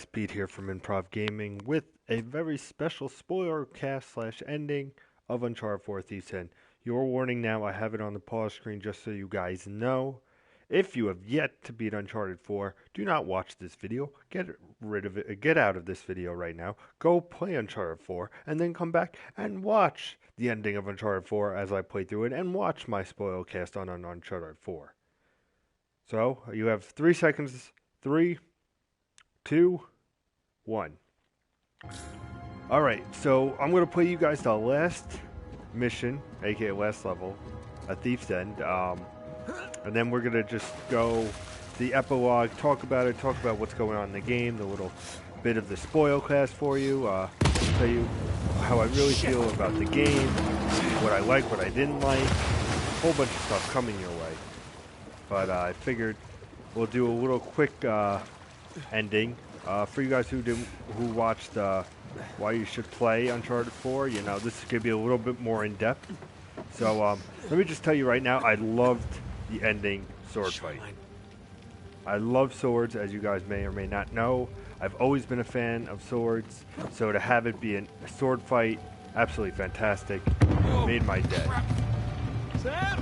Pete here from Improv Gaming with a very special spoiler cast slash ending of Uncharted 4 Thieves 10. Your warning now, I have it on the pause screen just so you guys know. If you have yet to beat Uncharted 4, do not watch this video. Get rid of it. Get out of this video right now. Go play Uncharted 4 and then come back and watch the ending of Uncharted 4 as I play through it and watch my spoil cast on Uncharted 4. So, you have 3 seconds. 3, 2, 1. Alright, so I'm going to play you guys the last mission, aka last level, at Thief's End. And then we're going to just go the epilogue, talk about what's going on in the game, the little bit of the spoil class for you, tell you how I really feel about the game, what I like, what I didn't like, a whole bunch of stuff coming your way. But I figured we'll do a little quick ending. For you guys who watched why you should play Uncharted 4, you know, this is going to be a little bit more in-depth. So let me just tell you right now, I loved the ending sword fight. I love swords, as you guys may or may not know. I've always been a fan of swords, so to have it be a sword fight, absolutely fantastic. Made my day. Sam!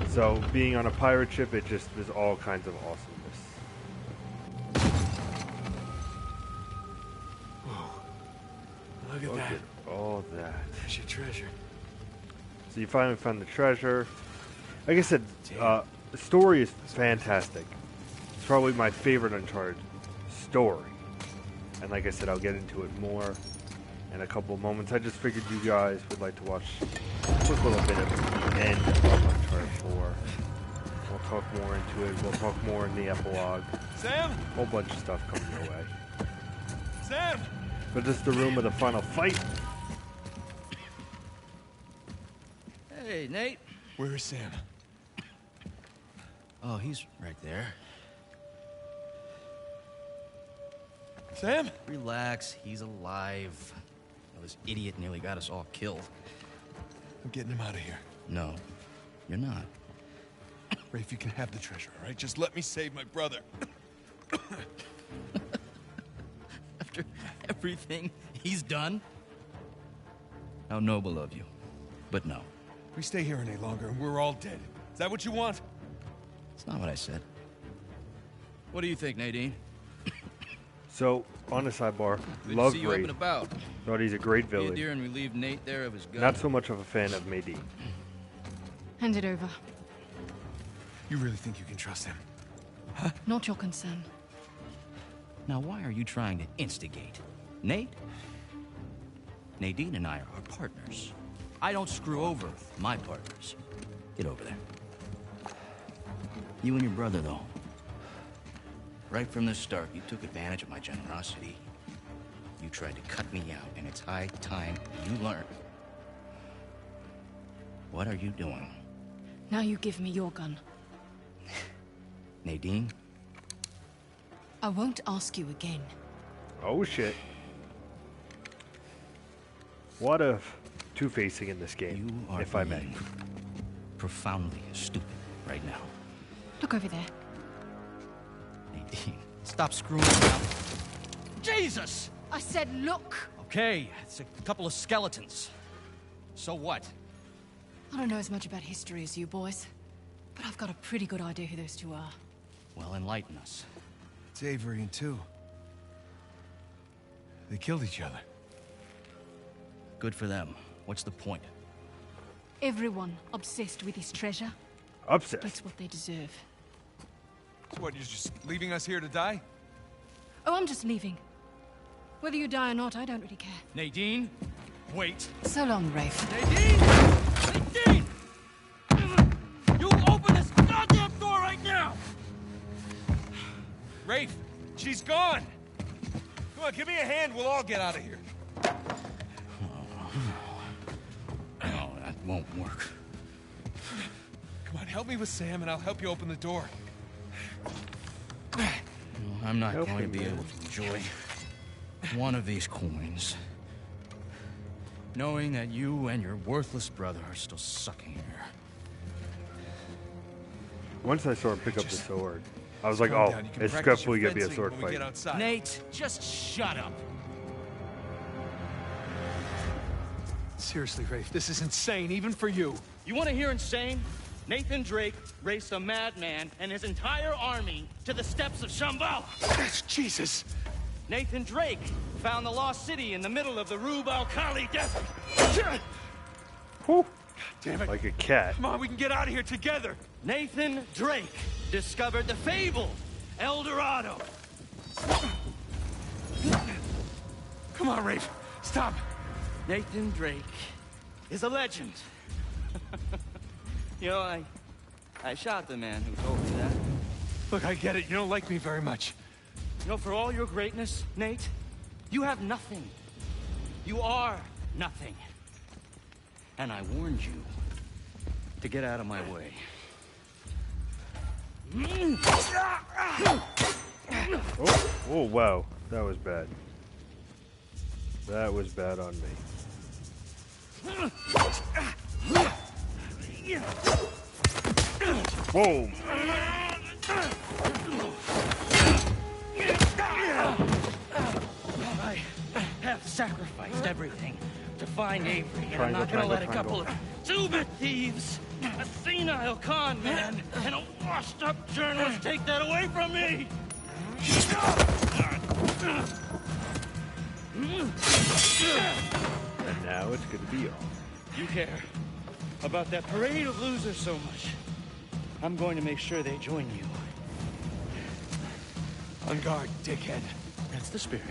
So being on a pirate ship, it just is all kinds of awesomeness. Look at that. At all that. There's your treasure. So you finally found the treasure. Like I said, the story is fantastic. It's probably my favorite Uncharted story. And like I said, I'll get into it more in a couple of moments. I just figured you guys would like to watch a quick little bit of the end of Uncharted 4. We'll talk more into it. We'll talk more in the epilogue. Sam? A whole bunch of stuff coming your way. Sam! But this is the room of the final fight. Hey, Nate. Where is Sam? Oh, he's right there. Sam? Relax, he's alive. Well, this idiot nearly got us all killed. I'm getting him out of here. No, you're not. Rafe, you can have the treasure, all right? Just let me save my brother. After everything he's done? How noble of you. But no, We stay here any longer and we're all dead. Is that what you want? it's not what I said. What do you think, Nadine? So, on the sidebar, Good love to see you up Rafe. and about. Thought he's a great Be a villain. dear and relieve Nate there of his gun. Not so much of a fan of Maydi. Hand it over. You really think you can trust him? Not your concern. Now, why are you trying to instigate? Nate? Nadine and I are partners. I don't screw over my partners. Get over there. You and your brother, though. Right from the start, you took advantage of my generosity. You tried to cut me out, and it's high time you learn. What are you doing? Now you give me your gun. Nadine? I won't ask you again. Oh shit. What a two-facing in this game, You are if I may. being profoundly stupid right now. Look over there. Nadine, stop screwing around. Jesus! I said look! Okay, it's a couple of skeletons. So what? I don't know as much about history as you boys, but I've got a pretty good idea who those two are. Well, enlighten us. It's Avery and two. They killed each other. Good for them. What's the point? Everyone obsessed with this treasure Upset. gets what they deserve. So what, you're just leaving us here to die? Oh, I'm just leaving. Whether you die or not, I don't really care. Nadine, wait. So long, Rafe. Nadine! Nadine! You open this goddamn door right now! Rafe, she's gone! Come on, give me a hand, we'll all get out of here. No, that won't work. Come on, help me with Sam and I'll help you open the door. No, I'm not Help going to him, be man. able to enjoy one of these coins. Knowing that you and your worthless brother are still sucking here. Once I saw him pick up the sword, I was like, Calm oh, down. You can it's practice definitely your gonna be a fencing sword when we fight. get outside. Nate, just shut up. Seriously, Rafe, this is insane, even for you. You want to hear insane? Nathan Drake raced a madman and his entire army to the steps of Shambhala. Jesus. Nathan Drake found the lost city in the middle of the Rub al-Khali desert. Whew. Damn it. Like a cat. Come on, we can get out of here together. Nathan Drake discovered the fabled El Dorado. Come on, Rafe. Stop. Nathan Drake is a legend. You know, I shot the man who told me that. Look, I get it. You don't like me very much. You know, for all your greatness, Nate, you have nothing. You are nothing. And I warned you to get out of my way. Oh, wow. That was bad. That was bad on me. Boom! I have sacrificed everything to find Avery, and I'm Triangle, not gonna let a triangle, couple of two-bit thieves, a senile con man, and a washed-up journalist take that away from me! And now it's gonna be on. You care about that parade of losers so much. I'm going to make sure they join you. On guard, dickhead. That's the spirit.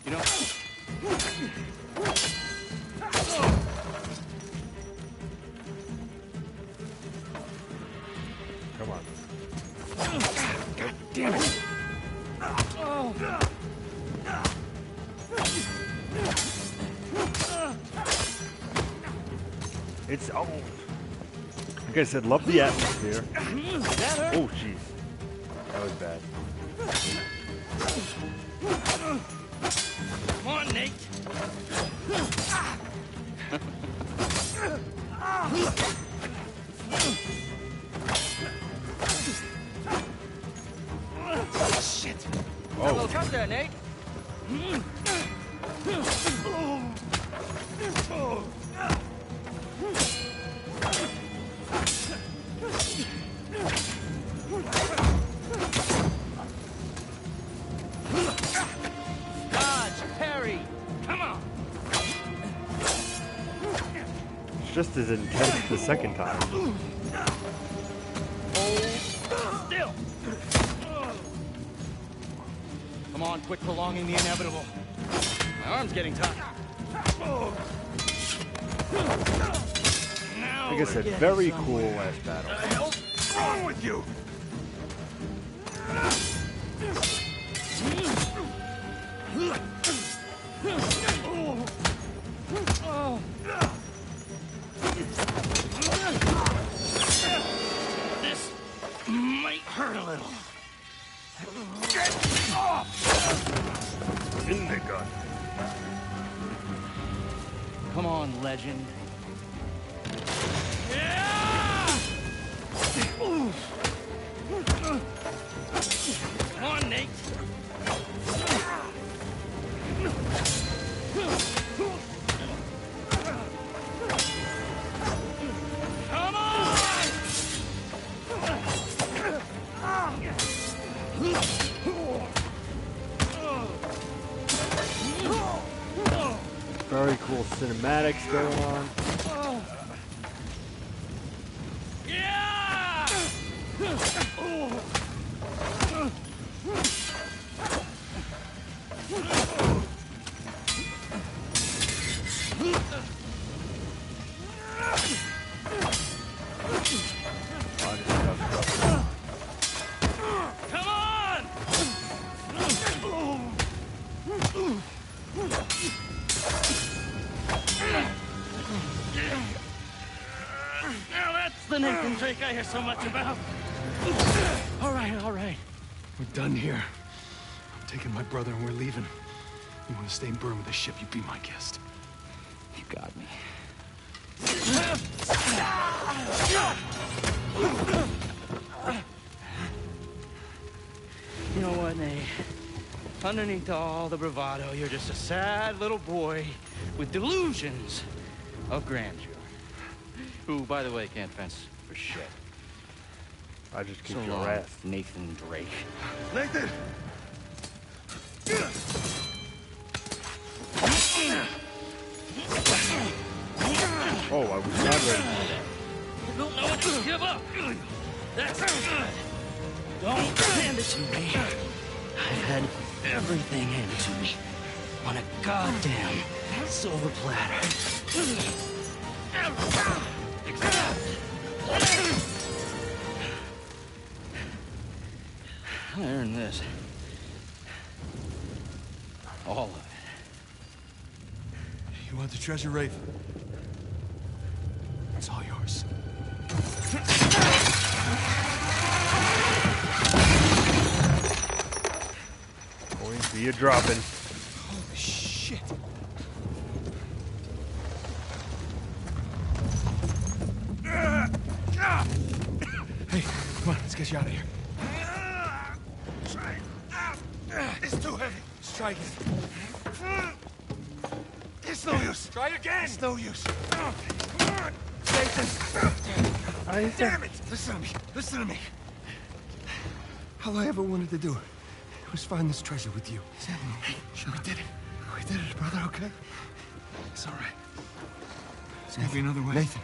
You know... Come on. God damn it. It's oh. Like I said, love the atmosphere. Oh, jeez. That was bad. Come on, Nate. Shit. Well, come there, Nate. Dodge, parry. Come on. It's just as intense the second time. Hold still. Come on, quit prolonging the inevitable. My arm's getting tired. Now Like I said, very cool last battle. What the hell's wrong with you? This might hurt a little. Get off! In the gun. Come on, legend. Come on, Nate. Come on! Very cool cinematics going on. Yeah! Come on! Now that's the Nathan Drake I hear so much about. All right. We're done here. I'm taking my brother and we're leaving. You want to stay and burn with the ship, you be my guest. You got me. You know what, Nate? Underneath all the bravado, you're just a sad little boy with delusions of grandeur. Who, by the way, can't fence for shit. I just kicked So your long, ass. Nathan Drake. Nathan! Oh, I was not ready. You don't know what to give up. That's good. Don't hand it to me. I've had everything handed to me on a goddamn silver platter. I earned this. All of it. You want the treasure, Rafe? It's all yours. Going for you dropping. Holy shit. Hey, come on, let's get you out of here. It's too heavy. Let's try again. It's no use. Try again! It's no use. Damn it! Listen to me. Listen to me. All I ever wanted to do was find this treasure with you. Sure, we did it. We did it, brother, okay? It's all right. There's gotta be another way. Nathan,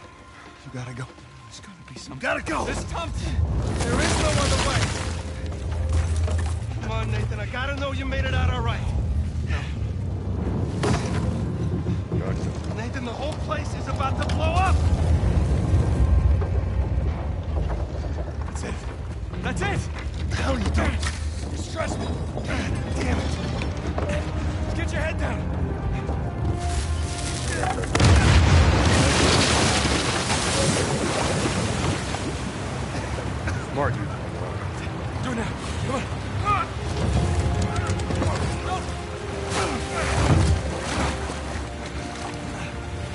you gotta go. There's gotta be something. Gotta go. This Thompson. There is no other way. Come on, Nathan. I gotta know you made it out all right. Nathan, the whole place is about to blow up. That's it. That's it. What the hell are you doing? You stress me. God damn it. Get your head down. Smart, you. Do it now. Come on.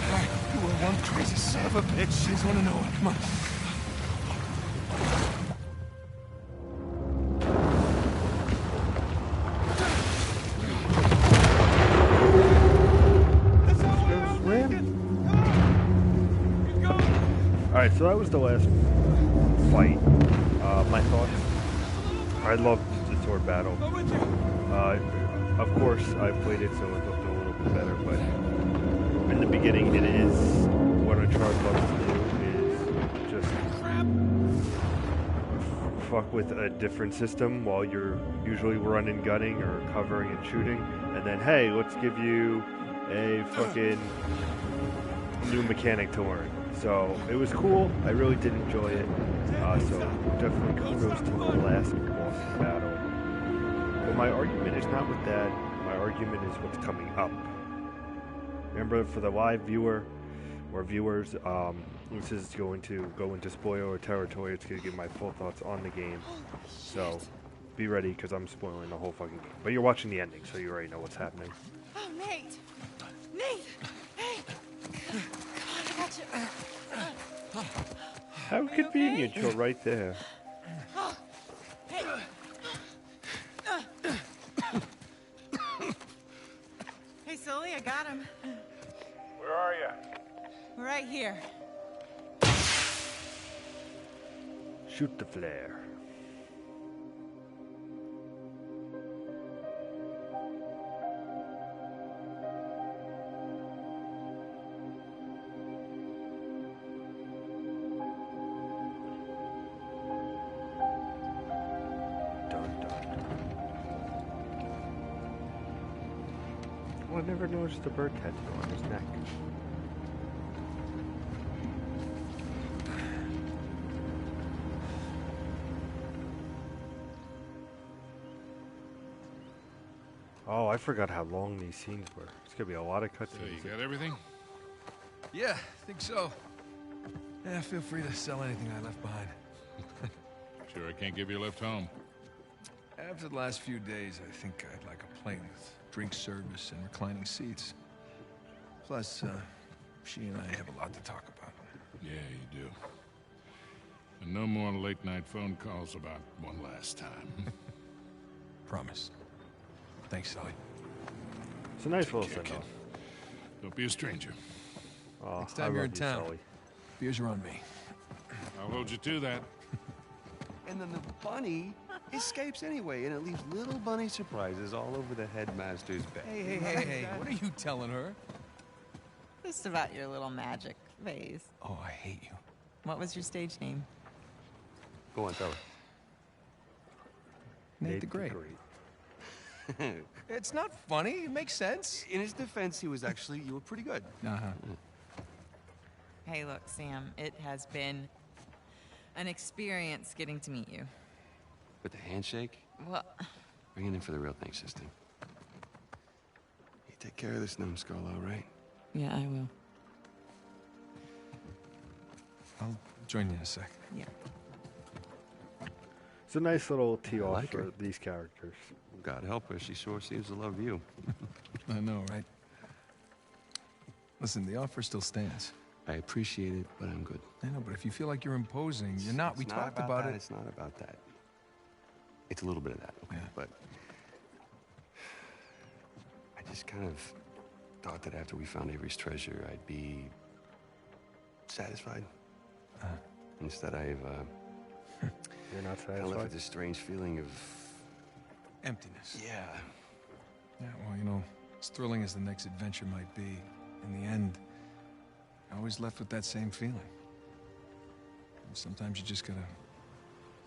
All right. You were one crazy son of a bitch. I just want to know it. Come on. Alright, so that was the last fight. My thoughts. I loved the sword battle. Of course, I played it so it looked a little bit better, but in the beginning, it is what Uncharted loves to do is just fuck with a different system while you're usually running, gunning, or covering and shooting, and then, hey, let's give you a fucking new mechanic to learn. So it was cool. I really did enjoy it. So definitely kudos to the last boss battle. But my argument is not with that. My argument is what's coming up. Remember, for the live viewer or viewers, this is going to go into spoiler territory. It's going to give my full thoughts on the game. So be ready, because I'm spoiling the whole fucking game. But you're watching the ending, so you already know what's happening. Oh, Nate! Nate! Hey! Come on, I got you. How convenient, you're right there. Hey! Hey, Sully, I got him. Where are you? We're right here. Shoot the flare. I never noticed the bird tattoo on his neck. Oh, I forgot how long these scenes were. It's gonna be a lot of cutscenes. So you got everything? Yeah, I think so. Yeah, feel free to sell anything I left behind. Sure I can't give you a lift home. After the last few days, I think I'd like a plane with drink service and reclining seats. Plus, she and I have a lot to talk about. Yeah, you do. And no more late-night phone calls about one last time. Promise. Thanks, Sully. It's a nice Take little care, send-off. kid. Don't be a stranger. Oh, Next time I you're love in you, town. Sully. Beers are on me. I'll hold you to that. And then the bunny escapes anyway, and it leaves little bunny surprises all over the headmaster's bed. Hey, what are you telling her? Just about your little magic phase. Oh, I hate you. What was your stage name? Go on, tell her. Nate the Great. It's not funny. It makes sense. In his defense, you were pretty good. Uh-huh. Hey, look, Sam, it has been an experience getting to meet you. With the handshake, Well, bring it in for the real thing, sister. You take care of this numbskull, all right? yeah, I will. I'll join you in a sec. Yeah. It's a nice little tee-off like for her. these characters. God help her, she sure seems to love you. I know, right? Listen, the offer still stands. I appreciate it, but I'm good. I know, but if you feel like you're imposing, you're not. We It's not talked about that, it. It's not about that. It's a little bit of that, okay? Yeah. But I just kind of thought that after we found Avery's treasure, I'd be satisfied. Instead, I've You're not kind of left with satisfied? this strange feeling of, Emptiness. yeah. Yeah, well, you know, as thrilling as the next adventure might be, in the end, you're always left with that same feeling. And sometimes you just gotta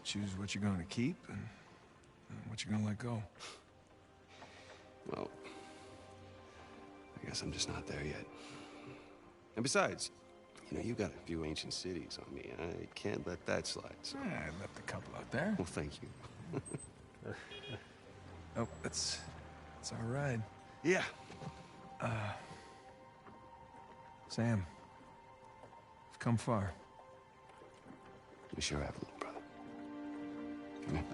choose what you're gonna keep and what you're gonna let go. Well, I guess I'm just not there yet. And besides, you know, you got a few ancient cities on me. I can't let that slide. So. I left a couple out there. Well, thank you. Oh, that's all right. Yeah. Sam, you've come far. You sure have, little brother. Come here.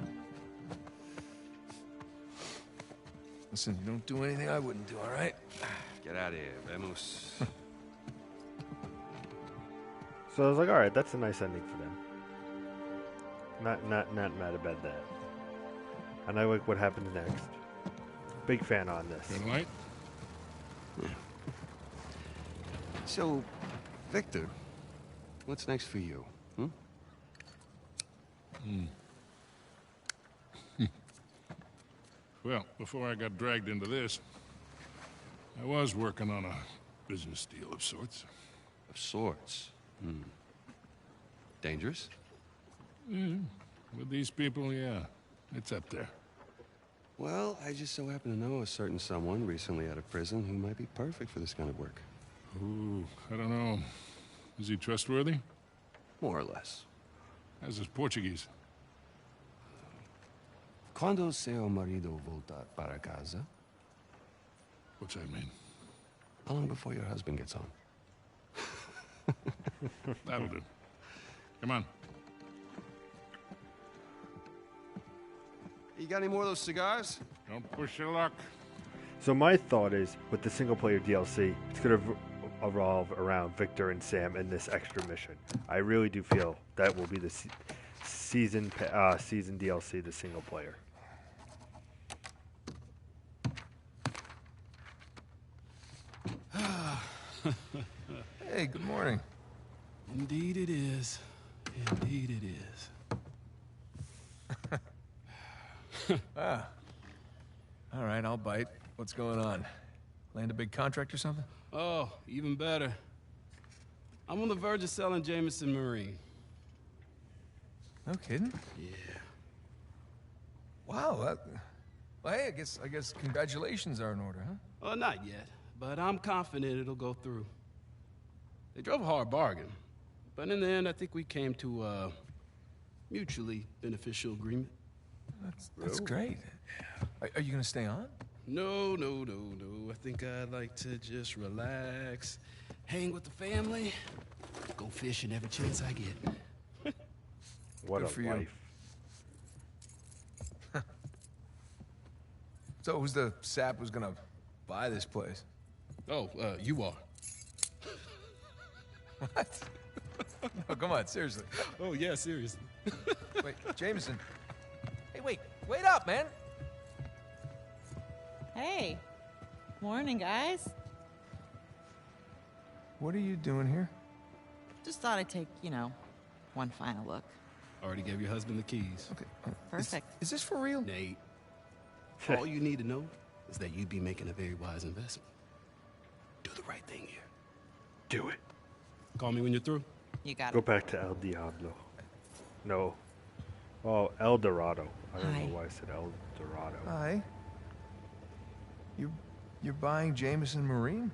Listen, you don't do anything I wouldn't do, all right? Get out of here, vamos. So I was like, all right, that's a nice ending for them. Not mad about that. And I like what happens next. Big fan on this. Green light? So, Victor, what's next for you? Well, before I got dragged into this, I was working on a business deal of sorts. Of sorts. Dangerous? With these people, yeah. It's up there. Well, I just so happen to know a certain someone recently out of prison who might be perfect for this kind of work. Ooh, I don't know. Is he trustworthy? More or less. How's his Portuguese? Quando seu marido voltar para casa? What's that mean? How long before your husband gets home? That'll do. Come on. You got any more of those cigars? Don't push your luck. So my thought is, with the single-player DLC, it's going to revolve around Victor and Sam in this extra mission. I really do feel that will be the season DLC, the single-player. Hey, good morning. Indeed it is. Indeed it is. All right, I'll bite. What's going on? Land a big contract or something? Oh, even better. I'm on the verge of selling Jameson Marine. No kidding. Yeah. Wow. Well, hey, I guess congratulations are in order, huh? Well, not yet, but I'm confident it'll go through. They drove a hard bargain, but in the end, I think we came to a mutually beneficial agreement. That's great. Are you gonna stay on? No. I think I'd like to just relax, hang with the family, go fishing every chance I get. What Good a for you. life. So who's the sap who's gonna buy this place? Oh, you are. What? No, come on, seriously. Oh, yeah, seriously. Wait, Jameson. Hey, wait up, man. Hey. Morning, guys. What are you doing here? Just thought I'd take, one final look. Already gave your husband the keys. Okay. Perfect. Is this for real? Nate, all you need to know is that you'd be making a very wise investment. Do the right thing here. Do it. Call me when you're through. You got Go it. back to El Diablo. No. Oh, El Dorado. I don't Hi. know why I said El Dorado. Hi. You're buying Jameson Marine?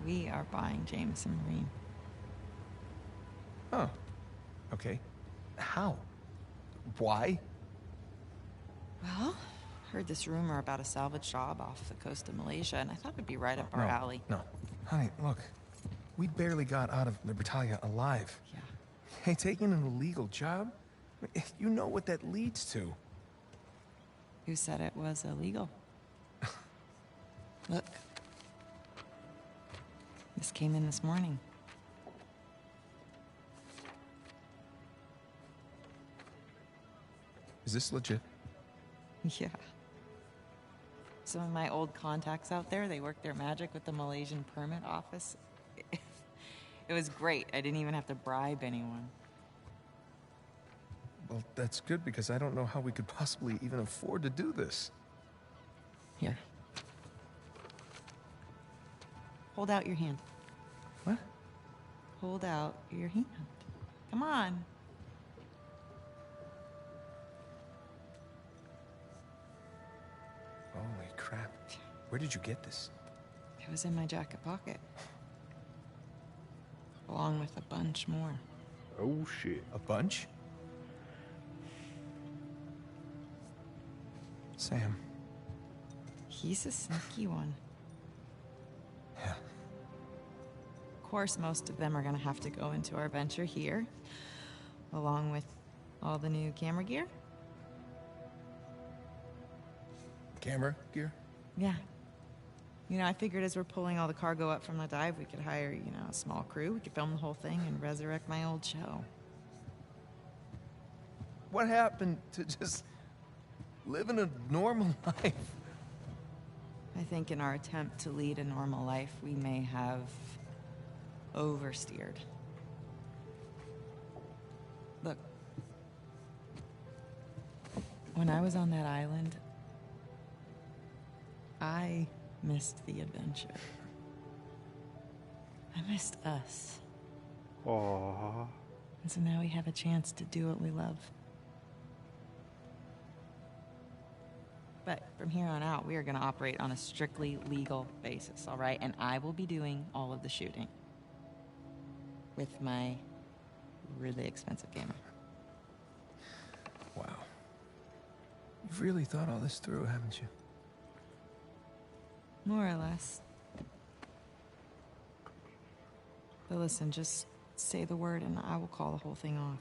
We are buying Jameson Marine. Oh. Okay. How? Why? Well, heard this rumor about a salvage job off the coast of Malaysia, and I thought it'd be right up our alley. No. Honey, look. We barely got out of Libertalia alive. Yeah. Hey, taking an illegal job? You know what that leads to. Who said it was illegal? Look. This came in this morning. Is this legit? Yeah. Some of my old contacts out there, they work their magic with the Malaysian permit office. It was great. I didn't even have to bribe anyone. Well, that's good because I don't know how we could possibly even afford to do this. Here. Hold out your hand. What? Hold out your hand. Come on. Holy crap. Where did you get this? It was in my jacket pocket. Along with a bunch more. Oh, shit. A bunch? Sam. He's a sneaky one. Yeah. Of course, most of them are going to have to go into our venture here, along with all the new camera gear. Camera gear? Yeah. I figured as we're pulling all the cargo up from the dive, we could hire, a small crew. We could film the whole thing and resurrect my old show. What happened to just living a normal life? I think in our attempt to lead a normal life, we may have oversteered. Look, when I was on that island, I missed the adventure. I missed us. Aww. And so now we have a chance to do what we love. But from here on out, we are going to operate on a strictly legal basis, all right? And I will be doing all of the shooting with my really expensive camera. Wow. You've really thought all this through, haven't you? More or less. But listen, just say the word and I will call the whole thing off.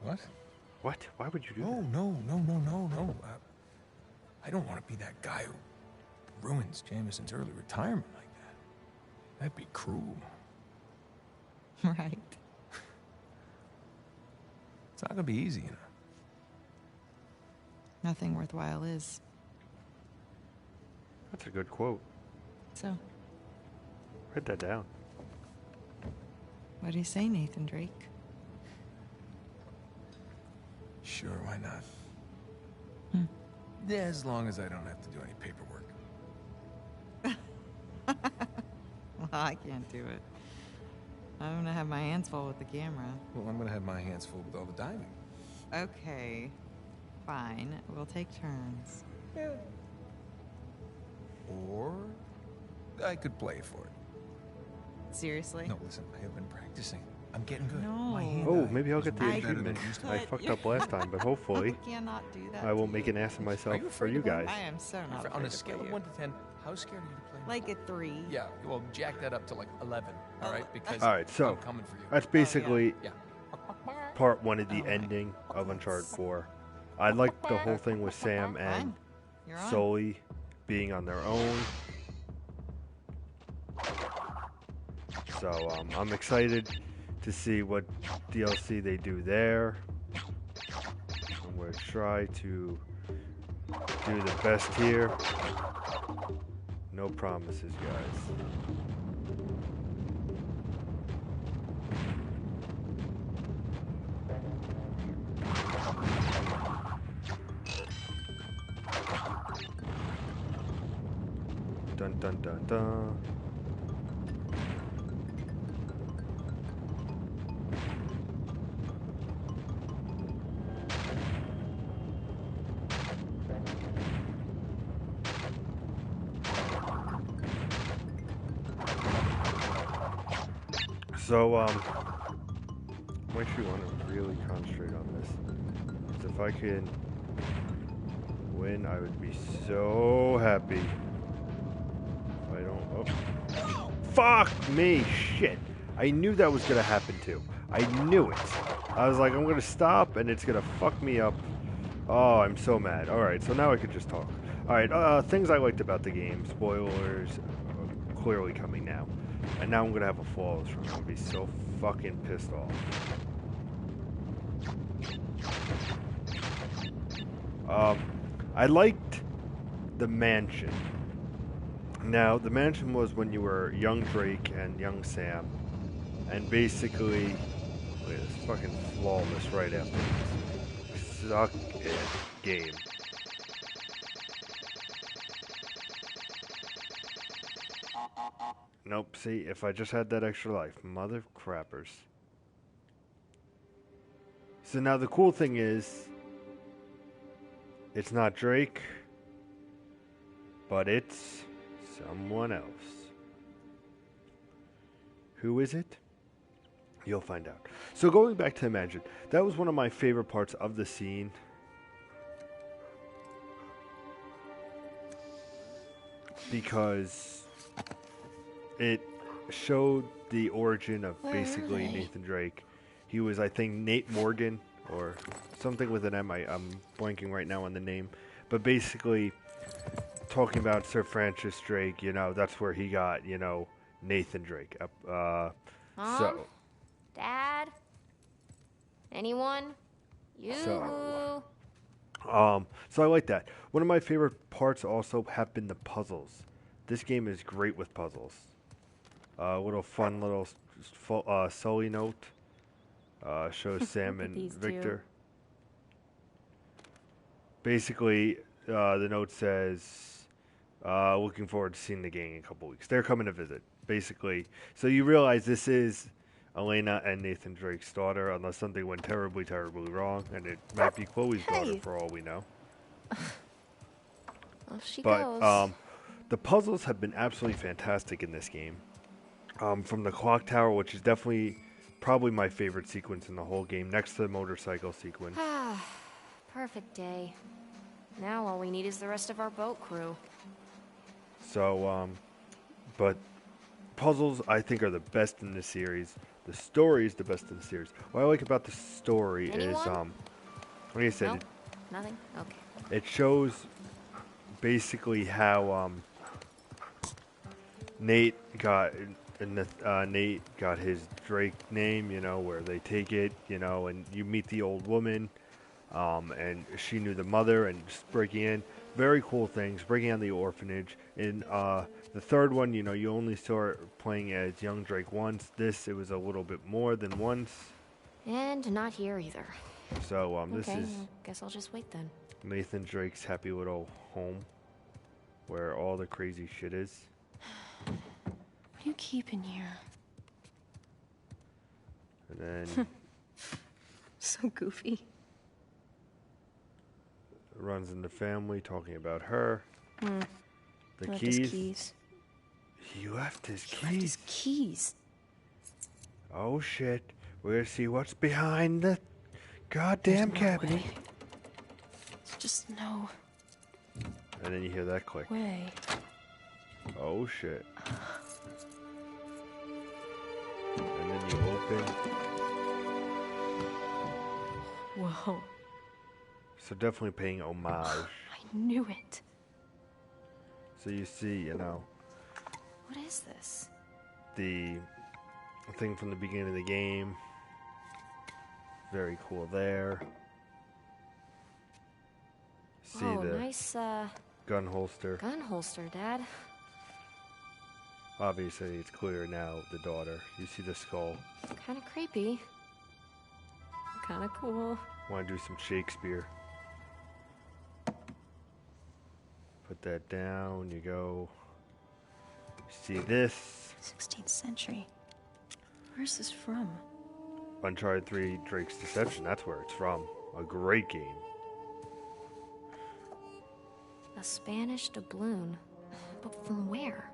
What? What? Why would you do No, that? no. I don't want to be that guy who ruins Jameson's early retirement like that. That'd be cruel. Right. It's not gonna be easy, Nothing worthwhile is. That's a good quote. So, Write that down. what do you say, Nathan Drake? Sure, why not? Hmm. Yeah, as long as I don't have to do any paperwork. Well, I can't do it. I'm gonna have my hands full with the camera. Well, I'm gonna have my hands full with all the diving. Okay. Fine. We'll take turns. Yeah. Or I could play for it. Seriously? No, listen, I have been practicing. I'm getting good. No. My hand Oh, eye maybe I'll is get the way better than achievement. it used to I be. fucked up last time, but hopefully I cannot do that. I will to make you. an ass of myself Are you for afraid you to play? guys. I am so not On afraid a to scale play of you. 1 to 10, how scared are you to play? Like a 3. Yeah, well, jack that up to like 11, all right? Because All right, so I'm coming for you. that's basically Yeah. part one of the Oh, right. ending of Uncharted 4. I like the whole thing with Sam and Fine. You're on. Sully being on their own. So I'm excited to see what DLC they do there. I'm going to try to do the best here. No promises, guys. Dun dun dun dun. So, I actually want to really concentrate on this. 'Cause if I can win, I would be so happy. If I don't... Oh. Fuck me! Shit! I knew that was going to happen too. I knew it. I was like, I'm going to stop and it's going to fuck me up. Oh, I'm so mad. Alright, so now I could just talk. Alright, things I liked about the game. Spoilers are clearly coming now. And now I'm going to have a flawless run. I'm going to be so fucking pissed off. I liked the mansion. Now, the mansion was when you were young Drake and young Sam. And basically... Wait, it's fucking flawless right after this. Suck it, game. Nope, see, if I just had that extra life. Mother crappers. So now the cool thing is, it's not Drake, but it's someone else. Who is it? You'll find out. So going back to the mansion, that was one of my favorite parts of the scene. Because it showed the origin of basically Nathan Drake. He was, I think, Nate Morgan or something with an M. I'm blanking right now on the name. But basically, talking about Sir Francis Drake, you know, that's where he got, you know, Nathan Drake. Mom? Dad? Anyone? You? So I like that. One of my favorite parts also have been the puzzles. This game is great with puzzles. Little fun little Sully note. Shows Sam and Victor. Basically, the note says, looking forward to seeing the gang in a couple weeks. They're coming to visit, basically. So you realize this is Elena and Nathan Drake's daughter, unless something went terribly, terribly wrong. And it might be Chloe's daughter for all we know. Well, she goes. The puzzles have been absolutely fantastic in this game. From the clock tower, which is definitely probably my favorite sequence in the whole game, next to the motorcycle sequence. Perfect day. Now all we need is the rest of our boat crew. So, but puzzles I think are the best in this series. The story is the best in the series. What I like about the story is, like I said, no? Nothing? Okay. It shows basically how Nate got his Drake name, you know, where they take it, you know, and you meet the old woman, and she knew the mother, and just breaking in. Very cool things, breaking out the orphanage. In the third one, you know, you only start playing as young Drake once. This, it was a little bit more than once. And not here either. So, this is... guess I'll just wait then. Nathan Drake's happy little home, where all the crazy shit is. What do you keep in here? And then... So goofy. Runs in the family, talking about her. The Left keys. his keys. He left his keys. Left his keys. Oh shit. We're gonna see what's behind the goddamn cabinet. Way. There's just no And then you hear that click. way. Oh shit. And then you open. Whoa. So definitely paying homage. I knew it. So you see, you know, What is this? the a thing from the beginning of the game. Very cool there. See Oh, the nice, gun holster. gun holster, Dad. Obviously, it's clear now the daughter. You see the skull. Kinda creepy. Kinda cool. Want to do some Shakespeare. Put that down. You go. See this. 16th century. Where's this from? Uncharted 3 Drake's Deception. That's where it's from. A great game. A Spanish doubloon. But from where?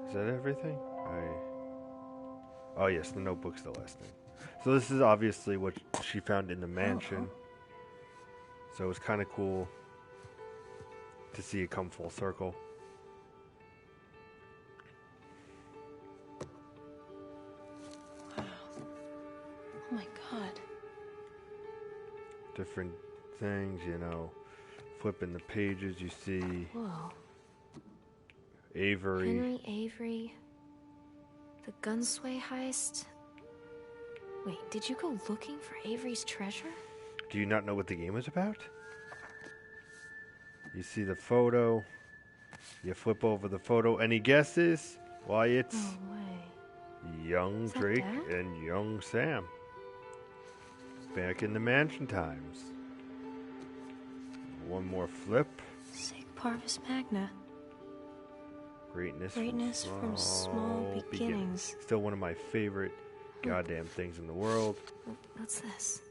Is that everything? Oh yes, the notebook's the last thing. So this is obviously what she found in the mansion. So it's kind of cool to see it come full circle. Wow. Oh my god. Different things, you know. Flipping the pages, you see Whoa. Avery. Henry Avery. The Gunsway heist. Wait, did you go looking for Avery's treasure? Do you not know what the game is about? You see the photo. You flip over the photo. Any guesses? Why it's No way. young Is that Drake Dad? and young Sam. Back in the mansion times. One more flip. Sig Parvis Magna. Greatness from small beginnings. Still one of my favorite goddamn things in the world. What's this?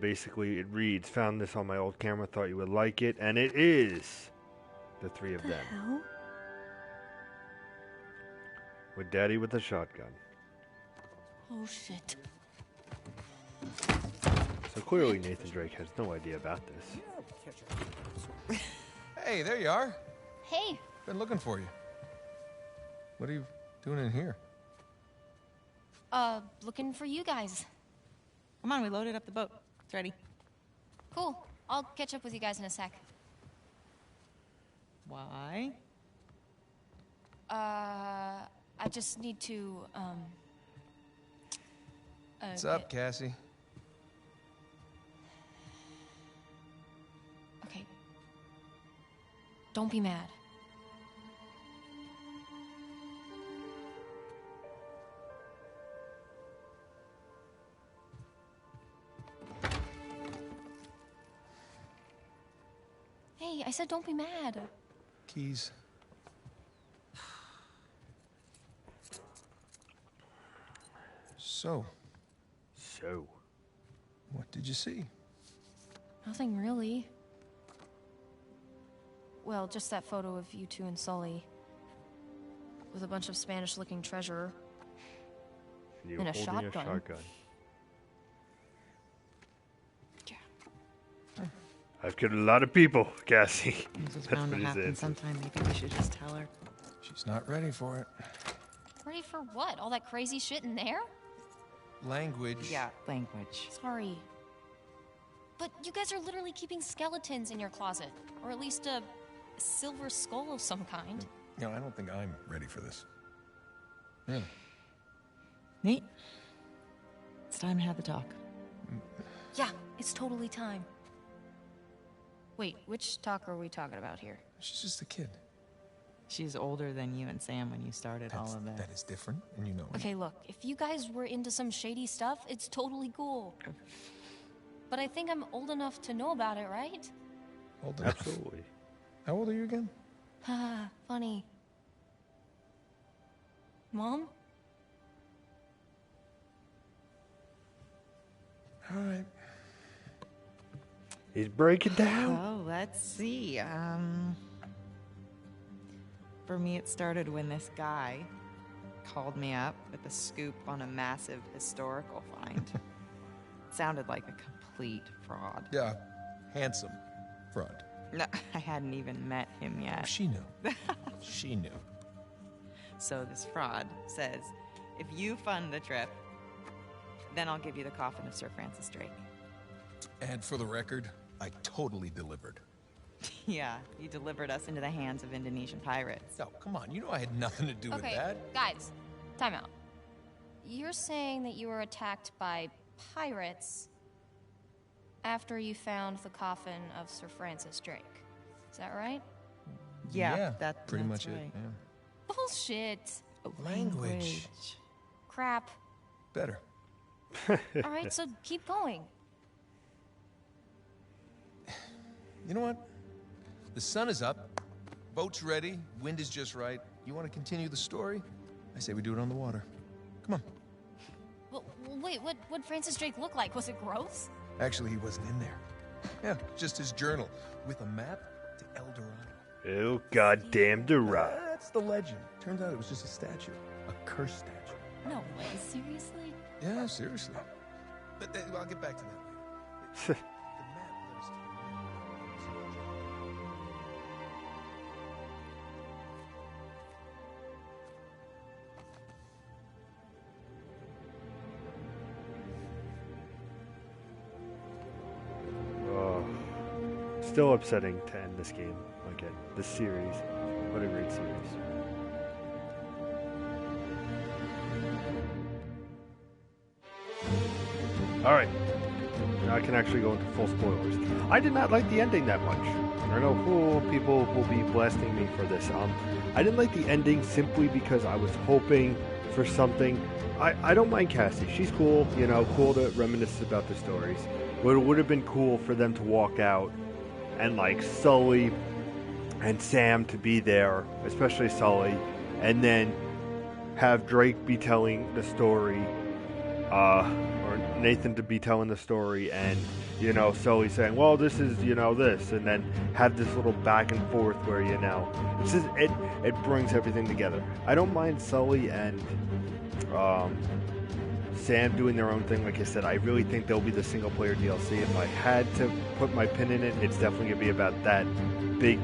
Basically, it reads, found this on my old camera, thought you would like it, and it is the three of them. Hell? With Daddy with a shotgun. Oh shit. So clearly Nathan Drake has no idea about this. Hey, there you are. Hey, Been looking for you. What are you doing in here? looking for you guys. Come on, we loaded up the boat. It's ready. Cool. I'll catch up with you guys in a sec. Why? I just need to, What's up, Cassie? Okay. Don't be mad. Hey, I said don't be mad. Keys. So, what did you see? Nothing really. Well, just that photo of you two and Sully. With a bunch of Spanish-looking treasure. You And a holding shotgun. a shotgun. I've killed a lot of people, Cassie. This is That's bound what to his happen answer. sometime. Maybe we should just tell her. She's not ready for it. Ready for what? All that crazy shit in there? Language. Yeah, language. Sorry. But you guys are literally keeping skeletons in your closet. Or at least a silver skull of some kind. You know, I don't think I'm ready for this. Really? Nate, it's time to have the talk. Yeah, it's totally time. Wait, which talk are we talking about here? She's just a kid. She's older than you and Sam when you started all of that. That is different, and you know it. Okay, look, if you guys were into some shady stuff, it's totally cool. But I think I'm old enough to know about it, right? Old enough. Absolutely. How old are you again? Haha, funny. Mom? All right. He's breaking down. Oh, let's see. For me, it started when this guy called me up with a scoop on a massive historical find. It sounded like a complete fraud. Yeah. Handsome. Fraud. No, I hadn't even met him yet. She knew. She knew. So this fraud says, if you fund the trip, then I'll give you the coffin of Sir Francis Drake. And for the record, I totally delivered. Yeah, you delivered us into the hands of Indonesian pirates. Oh, come on. You know I had nothing to do with Okay, that. guys, time out. You're saying that you were attacked by pirates after you found the coffin of Sir Francis Drake. Is that right? Yeah, pretty that's much right. it. Yeah. Bullshit. Language. Crap. Better. All right, so keep going. You know what? The sun is up. Boat's ready. Wind is just right. You want to continue the story? I say we do it on the water. Come on. Well, wait, what'd Francis Drake look like? Was it gross? Actually, he wasn't in there. Yeah, just his journal with a map to El Dorado. Oh, goddamn Dorado. That's the legend. Turns out it was just a statue. A cursed statue. No way, seriously? Yeah, seriously. But I'll get back to that later. The map led us to the land. Oh, still upsetting to end this game. Again, this series. What a great series. Alright. Now I can actually go into full spoilers. I did not like the ending that much. I know people will be blasting me for this. I didn't like the ending simply because I was hoping for something. I don't mind Cassie. She's cool, cool to reminisce about the stories. But it would have been cool for them to walk out and like Sully and Sam to be there, especially Sully, and then have Drake be telling the story, or Nathan to be telling the story, and Sully saying, well, this is this, and then have this little back and forth where it's just it brings everything together. I don't mind Sully and Sam doing their own thing. Like I said, I really think they'll be the single player DLC. If I had to put my pin in it, it's definitely gonna be about that big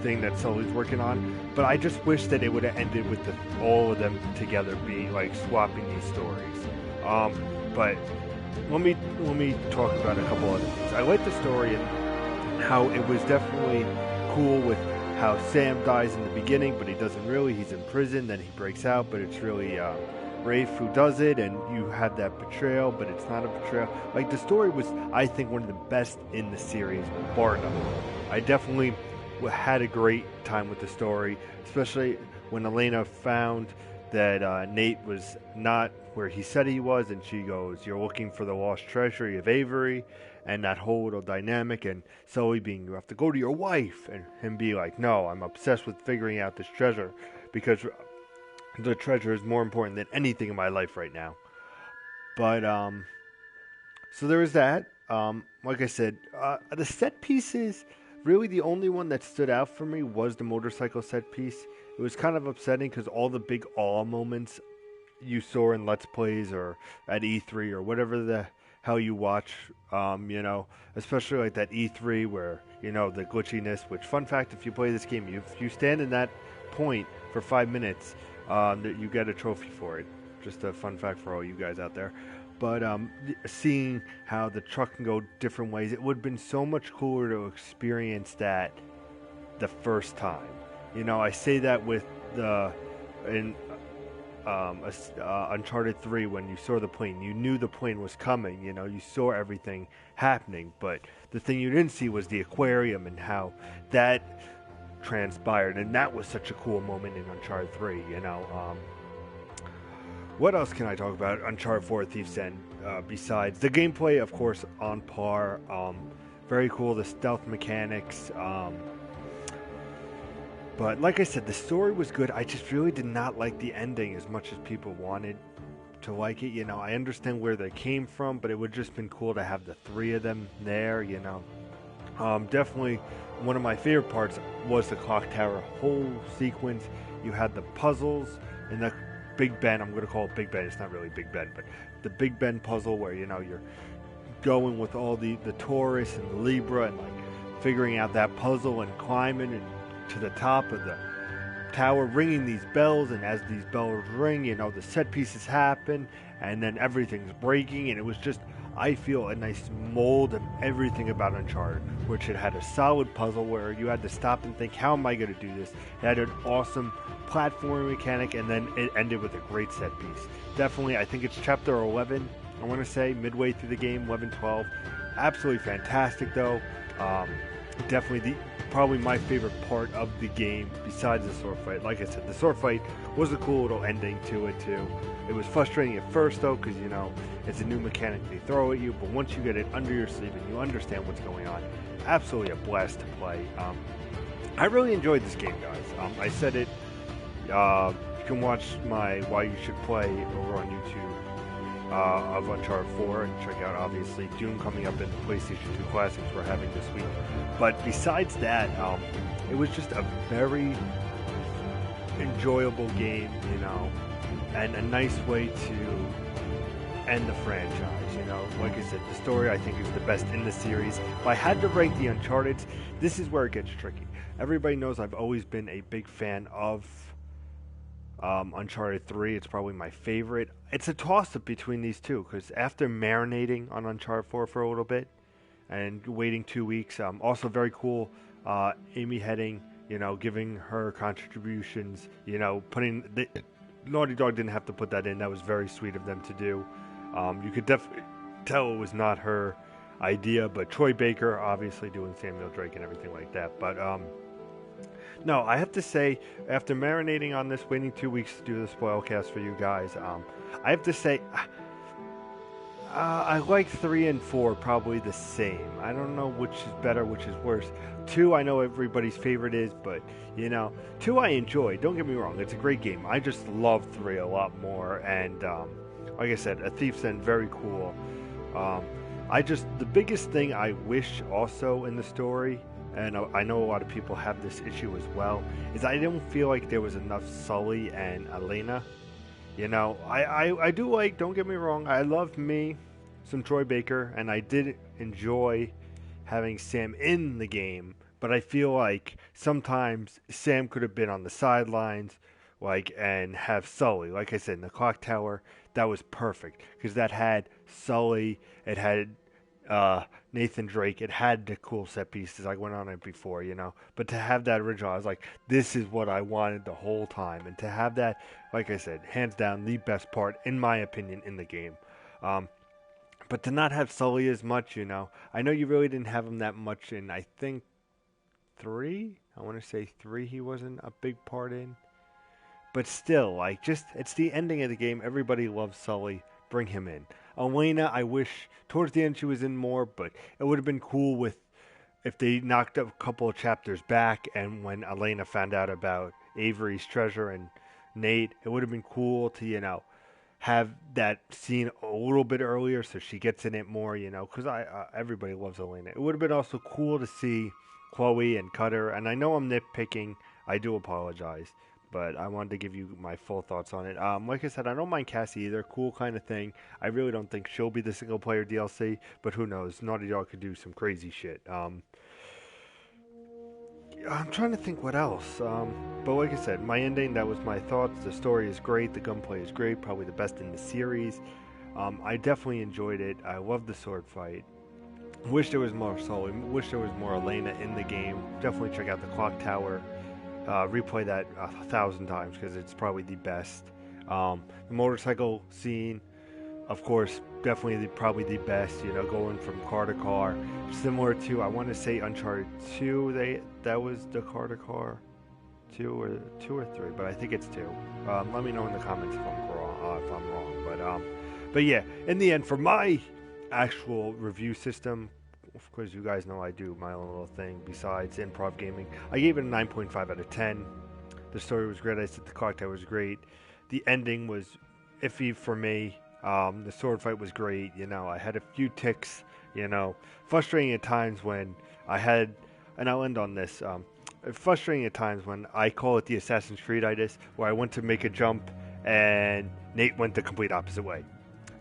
thing that Sully's working on. But I just wish that it would have ended with all of them together being like swapping these stories. But let me talk about a couple other things. I like the story and how it was definitely cool with how Sam dies in the beginning, but he doesn't really. He's in prison, then he breaks out, but it's really Rafe who does it, and you had that betrayal, but it's not a betrayal. Like, the story was, I think, one of the best in the series, bar none. I definitely had a great time with the story, especially when Elena found that Nate was not where he said he was, and she goes, you're looking for the lost treasure of Avery, and that whole little dynamic, and Sully being, you have to go to your wife, and him be like, no, I'm obsessed with figuring out this treasure, because the treasure is more important than anything in my life right now. But, so there was that. Like I said, the set pieces, really the only one that stood out for me was the motorcycle set piece. It was kind of upsetting because all the big awe moments you saw in Let's Plays or at E3 or whatever the hell you watch, especially like that E3 where, the glitchiness, which, fun fact, if you play this game, if you stand in that point for 5 minutes, you get a trophy for it. Just a fun fact for all you guys out there. But seeing how the truck can go different ways, it would have been so much cooler to experience that the first time. I say that with Uncharted 3, when you saw the plane, you knew the plane was coming, you saw everything happening, but the thing you didn't see was the aquarium and how that transpired, and that was such a cool moment in Uncharted 3, What else can I talk about Uncharted 4 Thief's End, besides the gameplay, of course, on par, very cool, the stealth mechanics, but like I said, the story was good. I just really did not like the ending as much as people wanted to like it. I understand where they came from, but it would just been cool to have the three of them there, Definitely one of my favorite parts was the clock tower whole sequence. You had the puzzles and the Big Ben. I'm going to call it Big Ben. It's not really Big Ben, but the Big Ben puzzle where, you're going with all the Taurus and the Libra and like figuring out that puzzle and climbing and to the top of the tower, ringing these bells, and as these bells ring, the set pieces happen, and then everything's breaking, and it was just I feel, a nice mold of everything about Uncharted, which it had a solid puzzle where you had to stop and think, how am I going to do this? It had an awesome platforming mechanic, and then it ended with a great set piece. Definitely, I think it's chapter 11, I want to say, midway through the game, 11, 12. Absolutely fantastic, though. Definitely probably my favorite part of the game besides the sword fight. Like I said, the sword fight was a cool little ending to it too. It was frustrating at first though, because you know it's a new mechanic they throw at you, but once you get it under your sleeve and you understand what's going on, absolutely a blast to play. I really enjoyed this game, guys. I said it. You can watch my Why You Should Play over on YouTube of Uncharted 4, and check out obviously Doom coming up in the PlayStation 2 Classics we're having this week. But besides that, it was just a very enjoyable game, you know, and a nice way to end the franchise, you know. Like I said, the story I think is the best in the series. If I had to rank the Uncharted, this is where it gets tricky. Everybody knows I've always been a big fan of Uncharted 3. It's probably my favorite. It's a toss-up between these two, because after marinating on Uncharted 4 for a little bit and waiting 2 weeks, also very cool, Amy Hennig, you know, giving her contributions, you know, Naughty Dog didn't have to put that in. That was very sweet of them to do. You could definitely tell it was not her idea, but Troy Baker obviously doing Samuel Drake and everything like that. But no, I have to say, after marinating on this, waiting 2 weeks to do the Spoilcast for you guys, I have to say, I like 3 and 4 probably the same. I don't know which is better, which is worse. 2, I know everybody's favorite is, but, you know, 2 I enjoy. Don't get me wrong, it's a great game. I just love 3 a lot more, and like I said, A Thief's End, very cool. The biggest thing I wish also in the story, and I know a lot of people have this issue as well, is I don't feel like there was enough Sully and Elena. You know, I do like, don't get me wrong, I love some Troy Baker, and I did enjoy having Sam in the game, but I feel like sometimes Sam could have been on the sidelines, and have Sully. Like I said, in the clock tower, that was perfect, because that had Sully, it had Nathan Drake, it had the cool set pieces. I went on it before, you know, but to have that original, I was like, this is what I wanted the whole time. And to have that, like I said, hands down the best part in my opinion in the game. But to not have Sully as much, you know, I know you really didn't have him that much in, I think 3, I want to say 3 he wasn't a big part in, but still, it's the ending of the game. Everybody loves Sully, bring him in. Elena, I wish towards the end she was in more, but it would have been cool if they knocked up a couple of chapters back, and when Elena found out about Avery's treasure and Nate, it would have been cool to, you know, have that scene a little bit earlier so she gets in it more, you know, because everybody loves Elena. It would have been also cool to see Chloe and Cutter, and I know I'm nitpicking, I do apologize, but I wanted to give you my full thoughts on it. Like I said, I don't mind Cassie either. Cool kind of thing. I really don't think she'll be the single-player DLC, but who knows? Naughty Dog could do some crazy shit. I'm trying to think what else. But like I said, my ending, that was my thoughts. The story is great. The gunplay is great. Probably the best in the series. I definitely enjoyed it. I love the sword fight. Wish there was more Sully. Wish there was more Elena in the game. Definitely check out the clock tower. Replay that 1,000 times because it's probably the best. The motorcycle scene, of course, definitely probably the best. You know, going from car to car, similar to, I want to say Uncharted 2. That was the car to car, 2 or 3, but I think it's 2. Let me know in the comments if I'm wrong. But yeah, in the end, for my actual review system, of course, you guys know I do my own little thing besides Improv Gaming. I gave it a 9.5 out of 10. The story was great. I said the cocktail was great. The ending was iffy for me. The sword fight was great. You know, I had a few ticks, you know, frustrating at times when I had, and I'll end on this, frustrating at times when I call it the Assassin's Creed-itis, where I went to make a jump and Nate went the complete opposite way.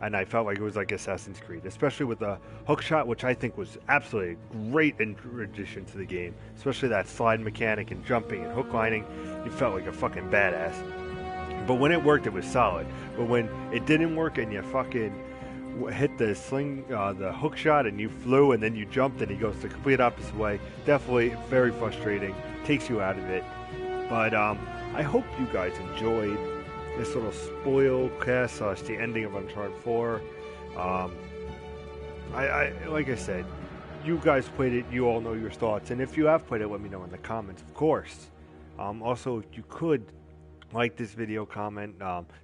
And I felt like it was like Assassin's Creed, especially with the hook shot, which I think was absolutely a great addition to the game. Especially that slide mechanic and jumping and hook lining. You felt like a fucking badass. But when it worked, it was solid. But when it didn't work and you fucking hit the the hook shot, and you flew, and then you jumped, and he goes the complete opposite way. Definitely very frustrating. Takes you out of it. But I hope you guys enjoyed this little spoilcast / the ending of Uncharted 4. I like I said, you guys played it. You all know your thoughts, and if you have played it, let me know in the comments, of course. Also, you could like this video, comment,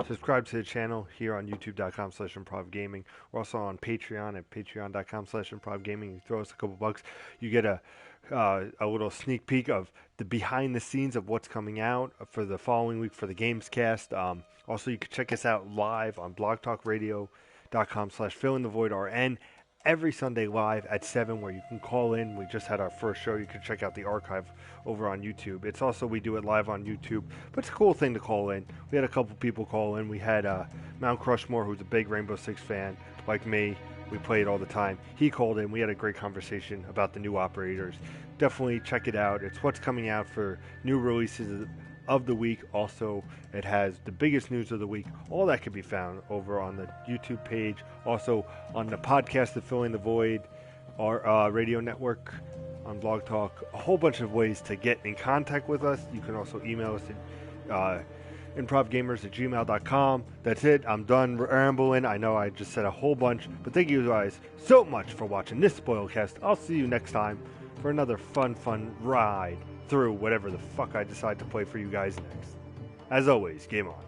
subscribe to the channel here on youtube.com/improvgaming. We're also on Patreon at patreon.com/improvgaming. You throw us a couple bucks, you get a little sneak peek of the behind the scenes of what's coming out for the following week for the Gamescast. Also, you can check us out live on blogtalkradio.com/fillinthevoidrn every Sunday live at 7, where you can call in. We just had our first show. You can check out the archive over on YouTube. It's also, we do it live on YouTube, but it's a cool thing to call in. We had a couple people call in. We had Mount Crushmore, who's a big Rainbow Six fan, like me. We play it all the time. He called in. We had a great conversation about the new operators. Definitely check it out. It's what's coming out for new releases of the week. Also, it has the biggest news of the week. All that can be found over on the YouTube page. Also on the podcast, the Filling the Void, our radio network, on Blog Talk. A whole bunch of ways to get in contact with us. You can also email us at improvgamers@gmail.com. That's it. I'm done rambling. I know I just said a whole bunch, but thank you guys so much for watching this Spoilcast. I'll see you next time for another fun ride through whatever the fuck I decide to play for you guys next. As always, game on.